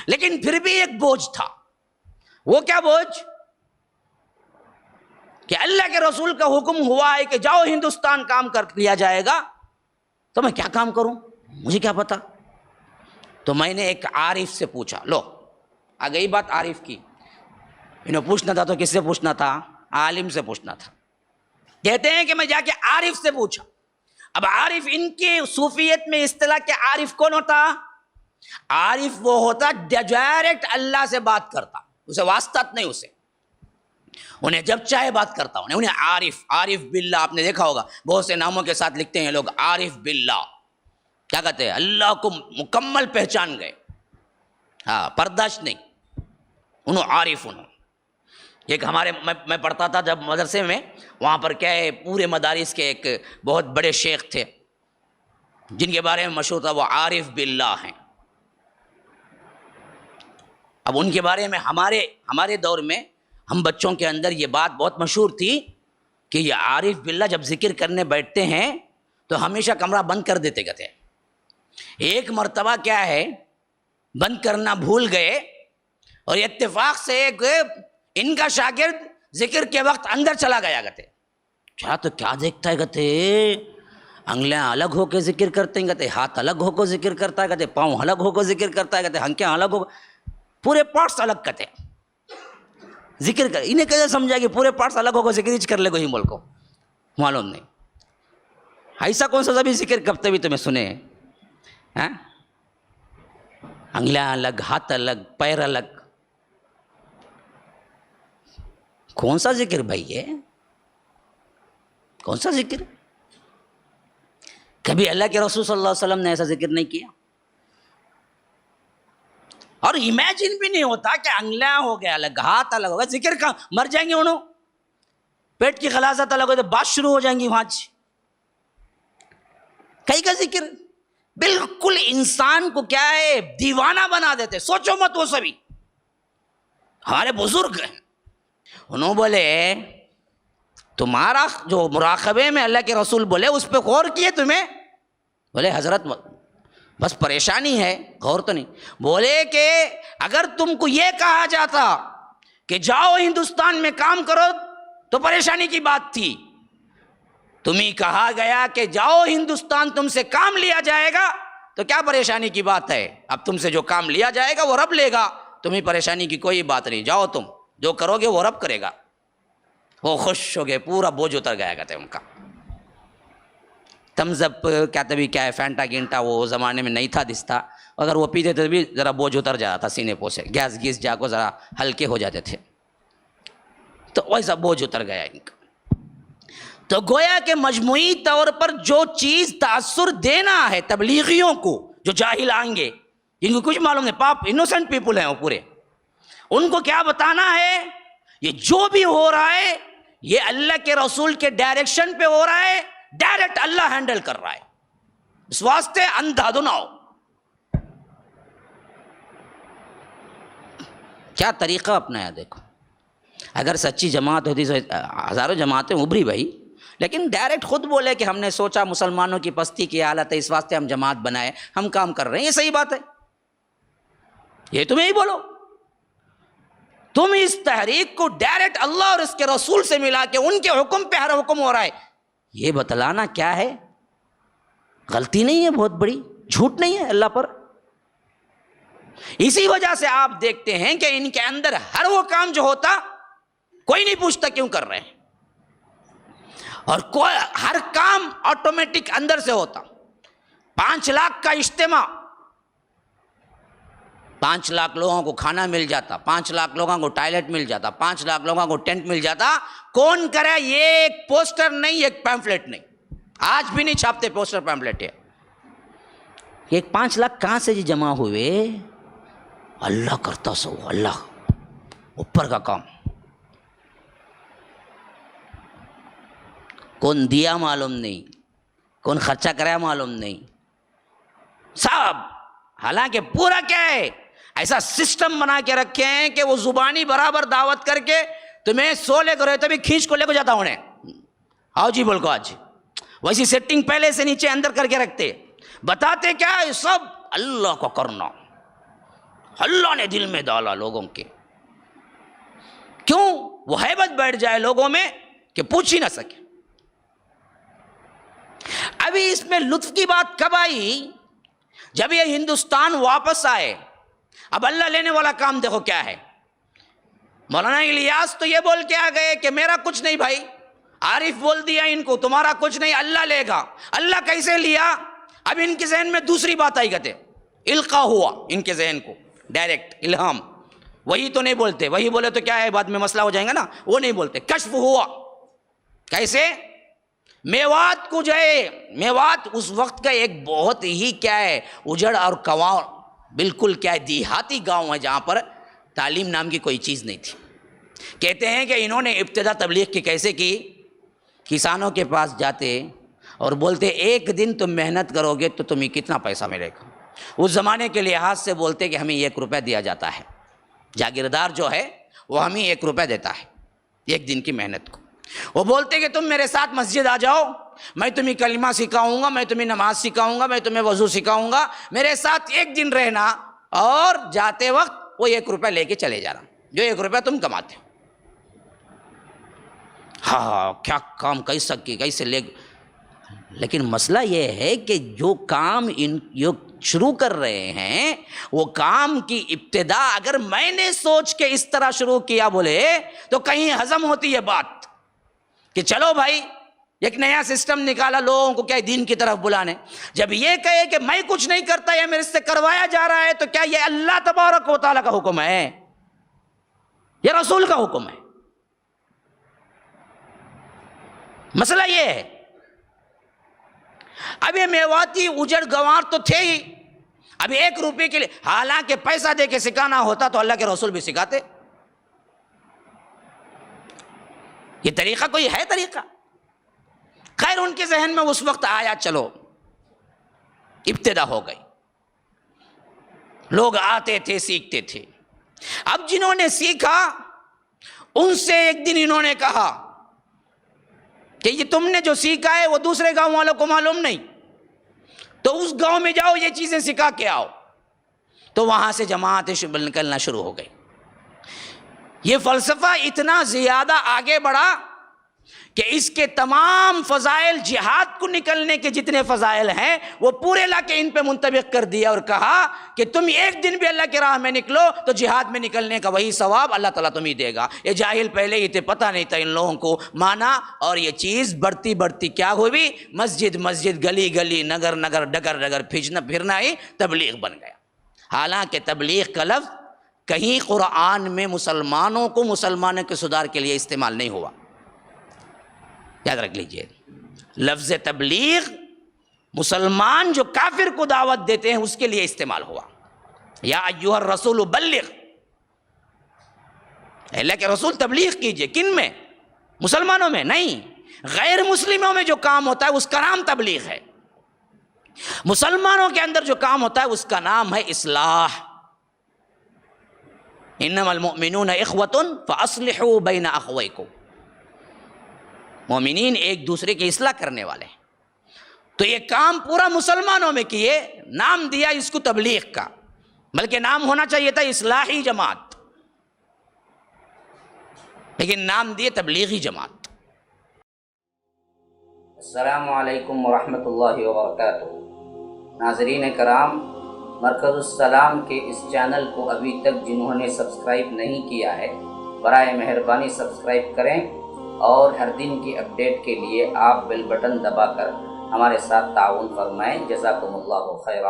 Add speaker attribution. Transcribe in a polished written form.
Speaker 1: لیکن پھر بھی ایک بوجھ تھا. وہ کیا بوجھ؟ کہ اللہ کے رسول کا حکم ہوا ہے کہ جاؤ ہندوستان کام کر لیا جائے گا، تو میں کیا کام کروں، مجھے کیا پتا. تو میں نے ایک عارف سے پوچھا. لو آ گئی بات عارف کی. انہیں پوچھنا تھا تو کس سے پوچھنا تھا؟ عالم سے پوچھنا تھا. کہتے ہیں کہ میں جا کے عارف سے پوچھا. اب عارف، ان کی صوفیت میں اصطلاح کہ عارف کون ہوتا؟ عارف وہ ہوتا ڈائریکٹ اللہ سے بات کرتا، اسے واسطات نہیں، اسے انہیں جب چاہے بات کرتا. انہیں عارف باللہ، آپ نے دیکھا ہوگا بہت سے ناموں کے ساتھ لکھتے ہیں لوگ عارف باللہ. کیا کہتے ہیں؟ اللہ کو مکمل پہچان گئے، ہاں پرداش نہیں. انہوں عارف انہوں. ایک ہمارے میں پڑھتا تھا جب مدرسے میں، وہاں پر کیا ہے، پورے مدارس کے ایک بہت بڑے شیخ تھے جن کے بارے میں مشہور تھا وہ عارف باللہ ہیں. اب ان کے بارے میں ہمارے دور میں ہم بچوں کے اندر یہ بات بہت مشہور تھی کہ یہ عارف باللہ جب ذکر کرنے بیٹھتے ہیں تو ہمیشہ کمرہ بند کر دیتے گئے. ایک مرتبہ کیا ہے، بند کرنا بھول گئے اور اتفاق سے ایک ان کا شاگرد ذکر کے وقت اندر چلا گیا کہتے. کیا تو کیا دیکھتا ہے کہتے، انگلیاں الگ ہو کے ذکر کرتے ہیں کہتے، ہاتھ الگ ہو کے ذکر کرتا ہے کہتے، پاؤں الگ ہو کے ذکر کرتا ہے کہتے، ہنکیاں الگ ہو، پورے پارٹس الگ کہتے ذکر کر. انہیں کیسے سمجھا کہ پورے پارٹس الگ ہو کے ذکر کر لے کوئی ملک کو؟ معلوم نہیں. ایسا کون سا بھی ذکر کرتے بھی تمہیں سنے؟ انگلیاں الگ، ہاتھ الگ، پیر الگ. کون سا ذکر بھائی ہے؟ کون سا ذکر؟ کبھی اللہ کے رسول صلی اللہ علیہ وسلم نے ایسا ذکر نہیں کیا. اور امیجن بھی نہیں ہوتا کہ انگلیاں ہو گیا الگ، ہاتھ الگ ہوگا، ذکر کا مر جائیں گے انہوں، پیٹ کی غلاظت الگ ہو تو بات شروع ہو جائیں گی وہاں. کئی کا ذکر بالکل انسان کو کیا ہے، دیوانہ بنا دیتے. سوچو مت وہ سبھی ہمارے بزرگ ہیں. انہوں بولے تمہارا جو مراقبے میں اللہ کے رسول بولے اس پہ غور کیے تمہیں؟ بولے حضرت بس پریشانی ہے، غور تو نہیں. بولے کہ اگر تم کو یہ کہا جاتا کہ جاؤ ہندوستان میں کام کرو تو پریشانی کی بات تھی. تمہیں کہا گیا کہ جاؤ ہندوستان تم سے کام لیا جائے گا تو کیا پریشانی کی بات ہے؟ اب تم سے جو کام لیا جائے گا وہ رب لے گا، تمہیں پریشانی کی کوئی بات نہیں. جاؤ تم جو کرو گے وہ رب کرے گا. وہ خوش ہو گئے، پورا بوجھ اتر گیا کہتے ان کا. تمزب کیا تبھی کیا ہے، فینٹا گینٹا وہ زمانے میں نہیں تھا دستا، اگر وہ پیتے تھے بھی ذرا بوجھ اتر جاتا تھا سینے پو سے، گیس گیس جا کو ذرا ہلکے ہو جاتے تھے. تو ویسا بوجھ اتر گیا ان کا. تو گویا کہ مجموعی طور پر جو چیز تاثر دینا ہے تبلیغیوں کو، جو جاہل آئیں گے جن کو کچھ معلوم نہیں، پاپ انوسنٹ پیپل ہیں وہ پورے، ان کو کیا بتانا ہے، یہ جو بھی ہو رہا ہے یہ اللہ کے رسول کے ڈائریکشن پہ ہو رہا ہے، ڈائریکٹ اللہ ہینڈل کر رہا ہے، اس واسطے اندھا نہ ہو. کیا طریقہ اپنایا دیکھو. اگر سچی جماعت ہوتی تو ہزاروں جماعتیں ابھری بھائی، لیکن ڈائریکٹ خود بولے کہ ہم نے سوچا مسلمانوں کی پستی کی حالت ہے اس واسطے ہم جماعت بنائے، ہم کام کر رہے ہیں. یہ صحیح بات ہے، یہ تمہیں ہی بولو. تم اس تحریک کو ڈائریکٹ اللہ اور اس کے رسول سے ملا کے ان کے حکم پہ ہر حکم ہو رہا ہے، یہ بتلانا کیا ہے؟ غلطی نہیں ہے بہت بڑی، جھوٹ نہیں ہے اللہ پر. اسی وجہ سے آپ دیکھتے ہیں کہ ان کے اندر ہر وہ کام جو ہوتا کوئی نہیں پوچھتا کیوں کر رہے ہیں، اور ہر کام آٹومیٹک اندر سے ہوتا. 5 لاکھ کا اجتماع، 5 لاکھ لوگوں کو کھانا مل جاتا، 5 لاکھ لوگوں کو ٹوائلٹ مل جاتا، 5 لاکھ لوگوں کو ٹینٹ مل جاتا. کون کرے؟ یہ ایک پوسٹر نہیں، ایک پیمفلیٹ نہیں، آج بھی نہیں چھاپتے پوسٹر پیمفلیٹ. یہ 5 لاکھ کہاں سے جمع ہوئے؟ اللہ کرتا سو، اللہ اوپر کا کام. کون دیا معلوم نہیں، کون خرچہ کرایا معلوم نہیں، سب. حالانکہ پورا کیا ہے، ایسا سسٹم بنا کے رکھے ہیں کہ وہ زبانی برابر دعوت کر کے تمہیں 100 لے کر تبھی کھینچ کو لے کو جاتا انہیں، آؤ جی بول کو آج. ویسی سیٹنگ پہلے سے نیچے اندر کر کے رکھتے، بتاتے کیا ہے، سب اللہ کو کرنا، اللہ نے دل میں ڈالا لوگوں کے. کیوں؟ وہ ہیبت بیٹھ جائے لوگوں میں کہ پوچھ ہی نہ سکے. ابھی اس میں لطف کی بات کب آئی؟ جب یہ ہندوستان واپس آئے. اب اللہ لینے والا کام دیکھو کیا ہے. مولانا الیاس تو یہ بول کے آ گئے کہ میرا کچھ نہیں بھائی. عارف بول دیا ان کو تمہارا کچھ نہیں، اللہ لے گا. اللہ کیسے لیا؟ اب ان کے ذہن میں دوسری بات آئی کہتے القا ہوا ان کے ذہن کو ڈائریکٹ الہام. وہی تو نہیں بولتے، وہی بولے تو کیا ہے بعد میں مسئلہ ہو جائے گا نا. وہ نہیں بولتے، کشف ہوا. کیسے؟ میوات کو جو ہے، میوات اس وقت کا ایک بہت ہی کیا ہے اجڑ اور کواں، بالکل کیا ہے دیہاتی گاؤں ہے جہاں پر تعلیم نام کی کوئی چیز نہیں تھی. کہتے ہیں کہ انہوں نے ابتدا تبلیغ کی کیسے کی؟ کسانوں کے پاس جاتے اور بولتے ایک دن تم محنت کرو گے تو تمہیں کتنا پیسہ ملے گا. اس زمانے کے لحاظ سے بولتے کہ ہمیں 1 روپے دیا جاتا ہے. جاگیردار جو ہے وہ ہمیں 1 روپے دیتا ہے ایک دن کی محنت کو. وہ بولتے کہ تم میرے ساتھ مسجد آ جاؤ، میں تمہیں کلمہ سکھاؤں گا، میں تمہیں نماز سکھاؤں گا، میں تمہیں وضو سکھاؤں گا، میرے ساتھ ایک دن رہنا، اور جاتے وقت وہ 1 روپے لے کے چلے جانا جو 1 روپے تم کماتے ہو. ہاں کیا کام کیسے لے. لیکن مسئلہ یہ ہے کہ جو کام یہ شروع کر رہے ہیں وہ کام کی ابتدا اگر میں نے سوچ کے اس طرح شروع کیا بولے تو کہیں ہضم ہوتی ہے بات کہ چلو بھائی ایک نیا سسٹم نکالا لوگوں کو کیا دین کی طرف بلانے. جب یہ کہے کہ میں کچھ نہیں کرتا یا میرے سے کروایا جا رہا ہے تو کیا یہ اللہ تبارک و تعالیٰ کا حکم ہے یا رسول کا حکم ہے؟ مسئلہ یہ ہے. اب یہ میواتی اجڑ گوار تو تھے ہی. اب 1 روپے کے لیے حالانکہ پیسہ دے کے سکھانا ہوتا تو اللہ کے رسول بھی سکھاتے. یہ طریقہ کوئی ہے طریقہ؟ خیر ان کے ذہن میں اس وقت آیا، چلو ابتدا ہو گئی، لوگ آتے تھے سیکھتے تھے. اب جنہوں نے سیکھا ان سے ایک دن انہوں نے کہا کہ یہ تم نے جو سیکھا ہے وہ دوسرے گاؤں والوں کو معلوم نہیں، تو اس گاؤں میں جاؤ یہ چیزیں سکھا کے آؤ. تو وہاں سے جماعتیں نکلنا شروع ہو گئی. یہ فلسفہ اتنا زیادہ آگے بڑھا کہ اس کے تمام فضائل، جہاد کو نکلنے کے جتنے فضائل ہیں وہ پورے لا کے ان پہ منطبق کر دیا اور کہا کہ تم ایک دن بھی اللہ کی راہ میں نکلو تو جہاد میں نکلنے کا وہی ثواب اللہ تعالیٰ تمہیں دے گا. یہ جاہل پہلے ہی تھے، پتہ نہیں تھا ان لوگوں کو، مانا اور یہ چیز بڑھتی بڑھتی کیا ہوئی، مسجد مسجد، گلی گلی، نگر نگر، ڈگر ڈگر پھرنا ہی تبلیغ بن گیا. حالانکہ تبلیغ کا لفظ کہیں قرآن میں مسلمانوں کو مسلمانوں کے صدار کے لیے استعمال نہیں ہوا. یاد رکھ لیجئے، لفظ تبلیغ مسلمان جو کافر کو دعوت دیتے ہیں اس کے لیے استعمال ہوا. یا ایھا الرسول بلغ، اللہ کے رسول تبلیغ کیجئے. کن میں؟ مسلمانوں میں نہیں، غیر مسلموں میں جو کام ہوتا ہے اس کا نام تبلیغ ہے. مسلمانوں کے اندر جو کام ہوتا ہے اس کا نام ہے اصلاح. انما المؤمنون اخوۃ فاصلحوا بین اخویکم. مومنین ایک دوسرے کی اصلاح کرنے والے ہیں. تو یہ کام پورا مسلمانوں میں کیے، نام دیا اس کو تبلیغ کا، بلکہ نام ہونا چاہیے تھا اصلاحی جماعت، لیکن نام دیے تبلیغی جماعت.
Speaker 2: السلام علیکم ورحمۃ اللہ وبرکاتہ. ناظرین کرام، مرکز السلام کے اس چینل کو ابھی تک جنہوں نے سبسکرائب نہیں کیا ہے برائے مہربانی سبسکرائب کریں، اور ہر دن کی اپڈیٹ کے لیے آپ بیل بٹن دبا کر ہمارے ساتھ تعاون فرمائیں. جزاکم اللہ خیرا.